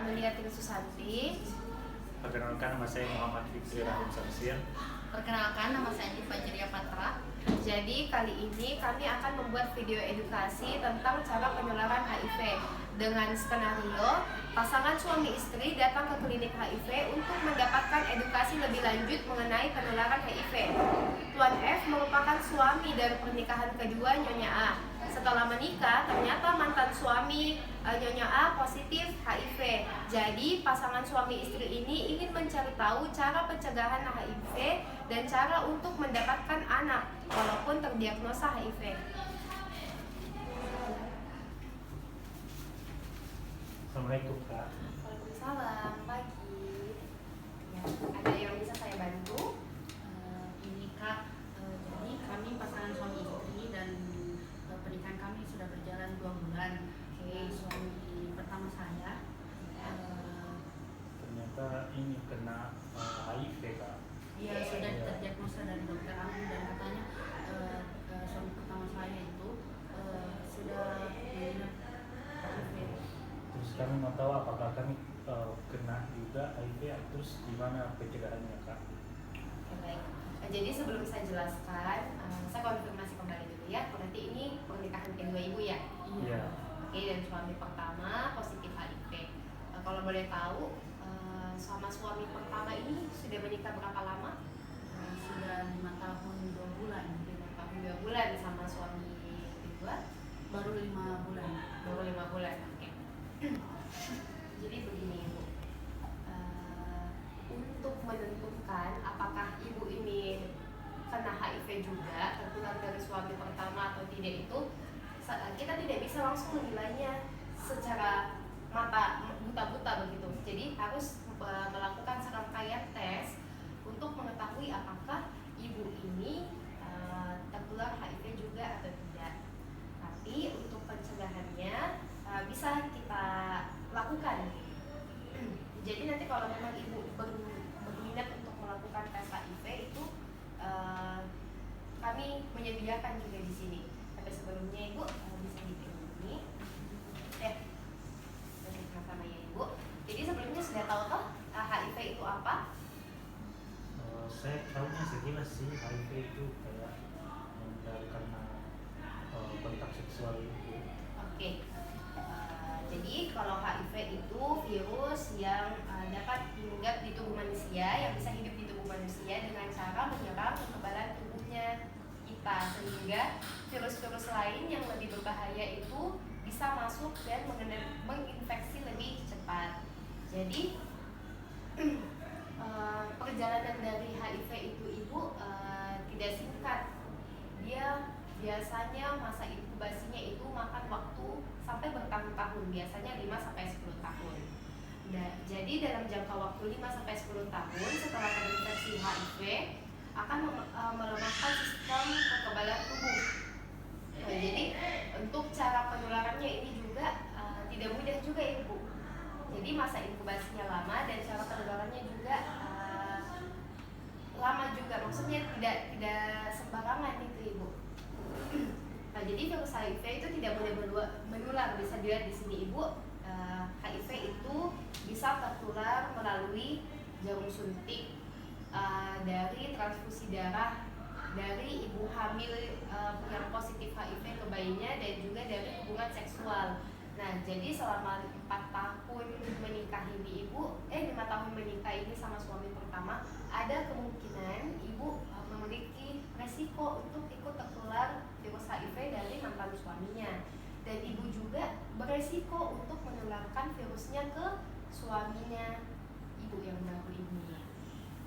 Amelia Susanti. Perkenalkan, nama saya Muhammad Fikri Rahim Samsir. Perkenalkan, nama saya Fajria Patra. Jadi kali ini kami akan membuat video edukasi tentang cara penularan HIV dengan skenario pasangan suami istri datang ke klinik HIV untuk mendapatkan edukasi lebih lanjut mengenai penularan HIV. Tuan F merupakan suami dari pernikahan kedua Nyonya A. Setelah menikah, ternyata mantan suami Nyonya A positif HIV. Jadi pasangan suami istri ini ingin mencari tahu cara pencegahan HIV dan cara untuk mendapatkan anak walaupun terdiagnosa HIV. Assalamualaikum Kak. Waalaikumsalam, pagi. Ya, ada yang bisa saya bantu? Ini Kak, jadi kami pasangan suami istri dan pernikahan kami sudah berjalan 2 bulan. Suami pertama saya Ternyata ini kena HIV Kak. dia sudah terdiagnosa dari dokter Amin dan katanya suami pertama saya itu sudah mengidap HIV. Terus kami mau tahu apakah kami kena juga HIV, terus gimana pencegahannya Kak? Oke, baik. Jadi sebelum saya jelaskan, saya konfirmasi kembali dulu ya. Berarti ini pernikahan kedua ibu ya? Iya. Oke, dan suami pertama positif HIV. Kalau boleh tahu, sama suami pertama ini sudah menikah berapa lama? Sudah 5 tahun 2 bulan. 5 tahun 2 bulan sama suami kedua? Baru 5 bulan. Baru 5 bulan, oke. Jadi begini Ibu, untuk menentukan apakah Ibu ini kena HIV juga, tertular dari suami pertama atau tidak itu, kita tidak bisa langsung menilainya secara mata buta-buta begitu. Jadi harus melakukan serangkaian tes untuk mengetahui apakah ibu ini tertular HIV juga atau tidak. Tapi untuk pencegahannya bisa kita lakukan. Jadi nanti kalau memang ibu berminat untuk melakukan tes HIV itu kami menyediakan juga di sini. Tapi sebelumnya ibu bisa dipilih ini. Sama ya ibu. Jadi sebelumnya sudah tahu toh HIV itu apa? Saya tahunya sekilas sih, HIV itu kayak karena kontak seksual itu. Oke. Jadi kalau HIV itu virus yang dapat hinggap di tubuh manusia, yang bisa hidup di tubuh manusia dengan cara menyerang kekebalan tubuhnya kita, sehingga virus-virus lain yang lebih berbahaya itu bisa masuk dan menginfeksi lebih cepat. Jadi perjalanan dari HIV itu ibu tidak singkat. Dia biasanya masa inkubasinya itu makan waktu sampai bertahun-tahun, biasanya 5-10 tahun. Nah, jadi dalam jangka waktu 5-10 tahun setelah terinfeksi HIV akan melemahkan sistem kekebalan tubuh. Nah, jadi untuk cara penularannya ini juga tidak mudah juga ibu. Jadi masa inkubasinya lama dan cara penularannya juga lama juga. Maksudnya tidak sembarangan itu ibu. Nah, jadi virus HIV itu tidak boleh menular. Bisa dilihat di sini ibu, HIV itu bisa tertular melalui jarum suntik, dari transfusi darah dari ibu hamil yang positif HIV ke bayinya, dan juga dari hubungan seksual. Nah, jadi selama 4 tahun menikah ini ibu, 5 tahun menikah ini sama suami pertama, ada kemungkinan ibu memiliki resiko untuk ikut tertular virus HIV dari mantan suaminya. Dan ibu juga beresiko untuk menularkan virusnya ke suaminya ibu yang baru ini.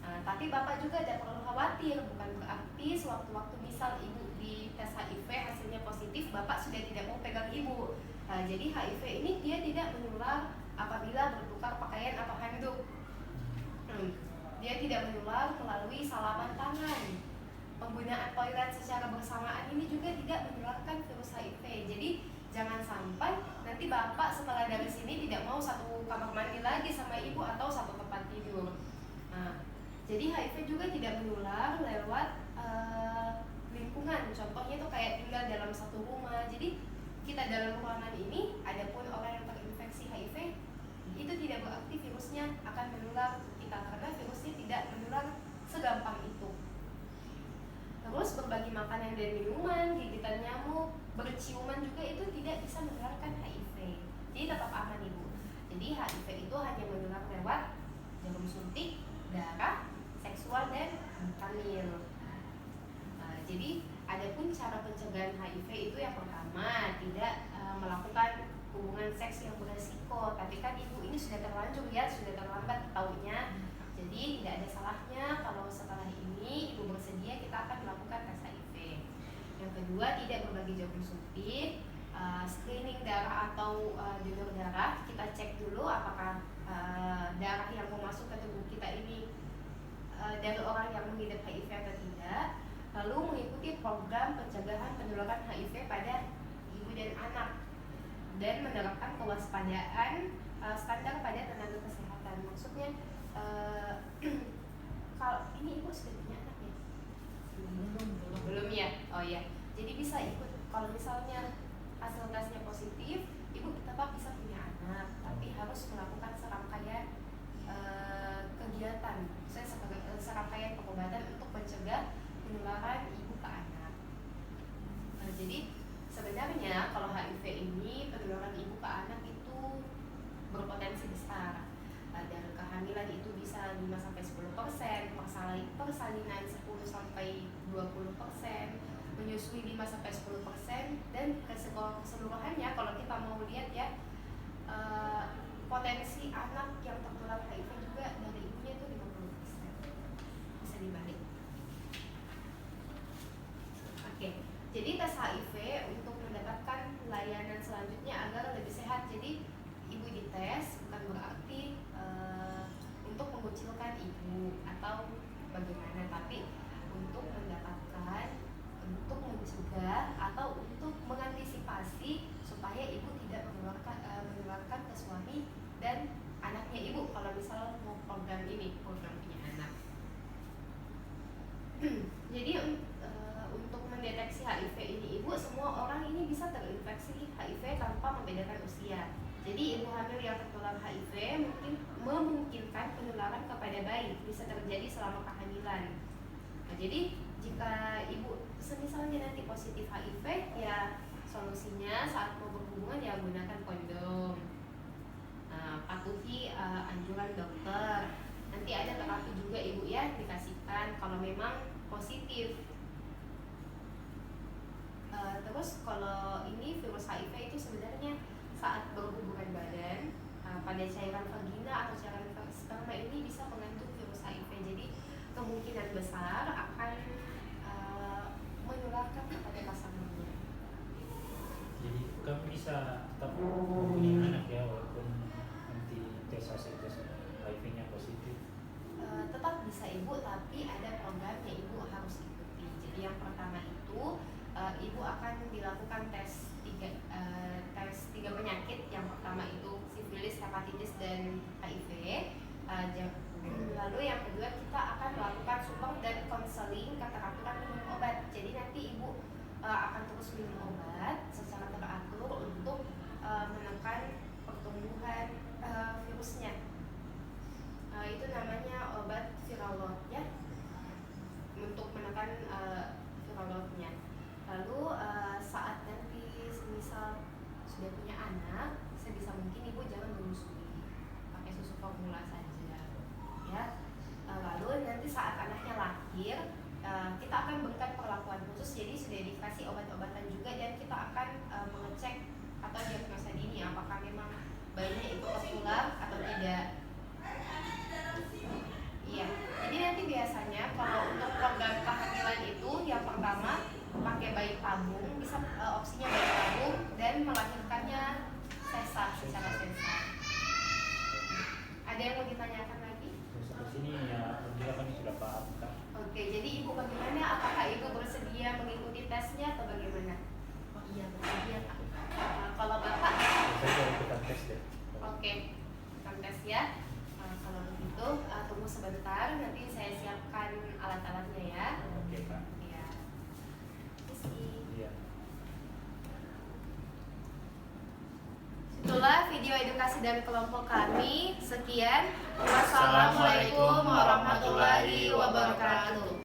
Tapi bapak juga tidak perlu khawatir, bukan berarti sewaktu-waktu misal ibu di tes HIV hasilnya positif, bapak sudah tidak mau pegang ibu. Jadi HIV ini dia tidak menular apabila bertukar pakaian atau handuk. Dia tidak menular melalui salaman tangan. Penggunaan toilet secara bersamaan ini juga tidak menularkan virus HIV. Jadi jangan sampai nanti bapak setelah dari sini tidak mau satu kamar mandi lagi sama ibu atau satu tempat tidur. Jadi HIV juga tidak menular lewat lingkungan. Contohnya itu kayak tinggal dalam satu rumah. Jadi kita dalam ruangan ini, adapun orang yang terinfeksi HIV itu tidak berciuman juga itu tidak bisa menularkan HIV. Jadi tetap aman ibu. Jadi HIV itu hanya menular lewat jarum suntik, darah, seksual dan hamil. Jadi adapun cara pencegahan HIV itu yang pertama tidak melakukan hubungan seks yang beresiko. Tapi kan ibu ini sudah terlanjur ya, sudah terlambat taunya. Jadi tidak ada salahnya kalau setelah ini ibu bersedia kita akan melakukan tes HIV. Yang kedua, tidak berbagi jarum suntik, screening darah atau donor darah. Kita cek dulu apakah darah yang mau masuk ke tubuh kita ini dari orang yang mengidap HIV atau tidak. Lalu mengikuti program pencegahan penularan HIV pada ibu dan anak dan menerapkan kewaspadaan standar pada tenaga kesehatan. Maksudnya kalau ini ibu sudah punya anak ya? Belum ya? Oh ya. Jadi bisa ikut kalau misalnya hasil tesnya positif, ibu tetap bisa punya anak, tapi harus melakukan serangkaian kegiatan, serangkaian pengobatan untuk mencegah penularan ibu ke anak. Jadi sebenarnya kalau HIV ini penularan ibu ke anak itu berpotensi besar. Dari kehamilan itu bisa 5-10%, persalinan 10-20%, menyusui 5-10%, dan keseluruhannya kalau kita mau lihat ya potensi anak yang tertular HIV juga dari ibunya itu 50%. Bisa dibalik. Oke, jadi tes HIV untuk mendapatkan layanan selanjutnya agar lebih sehat. Jadi ibu dites bukan berarti untuk mengucilkan ibu atau bagaimana, tapi untuk mendapatkan, untuk mencegah atau untuk mengantisipasi supaya ibu tidak menularkan ke suami dan anaknya ibu kalau misal mau program ini, program punya anak. Jadi untuk mendeteksi HIV ini ibu, semua orang ini bisa terinfeksi HIV tanpa membedakan usia. Jadi ibu hamil yang tertular HIV memungkinkan penularan kepada bayi, bisa terjadi selama kehamilan. Nah, jadi jika ibu semisalnya nanti positif HIV, ya solusinya saat mau berhubungan ya gunakan kondom, patuhi anjuran dokter. Nanti ada terapi juga ibu ya dikasihkan kalau memang positif. Terus kalau ini virus HIV itu sebenarnya saat berhubungan badan pada cairan vagina atau cairan sperma ini bisa mengandung virus HIV. Jadi kemungkinan besar akan menularkan kepada pasangannya. Jadi kami bisa tetap mempunyai anak ya walaupun nanti tes hasil tes HIV-nya positif. Tetap bisa ibu, tapi ada programnya ibu harus ikuti. Jadi yang pertama itu ibu akan dilakukan tes tiga penyakit. Yang pertama itu sifilis, hepatitis, dan HIV. Lalu yang kedua kita akan melakukan support dan konseling keteraturan minum obat. Jadi nanti ibu akan terus minum obat secara teratur untuk menekan pertumbuhan virusnya. Itu namanya obat viralot ya, untuk menekan viralotnya. Lalu saat nanti misal sudah punya anak, sebisa mungkin ibu jangan menyusui, pakai susu formula saja ya. Lalu nanti saat anaknya lahir, kita akan berikan perlakuan khusus. Jadi sudah dikasih obat-obatan juga, dan kita akan mengecek atau diagnosa dini apakah memang bayinya itu tertular atau tidak. Iya, jadi nanti biasanya kalau untuk program kehamilan itu yang pertama pakai bayi tabung, bisa opsinya bayi tabung, dan melahirkannya sesar, secara sesar. Ada yang mau ditanyakan lagi? Sampai sini ya, alhamdulillah kami sudah paham Kak. Oke, jadi ibu bagaimana? Apakah ibu bersedia mengikuti tesnya atau bagaimana? Oh iya, bersedia Kak. Kalau bapak? Saya kita tes deh. Oke, kita tes ya. Kalau begitu, tunggu sebentar, nanti saya siapkan alat-alatnya ya. Oke Kak. Ya. Isi. Iya. Itulah video edukasi dari kelompok kami. Sekian. Wassalamualaikum warahmatullahi wabarakatuh.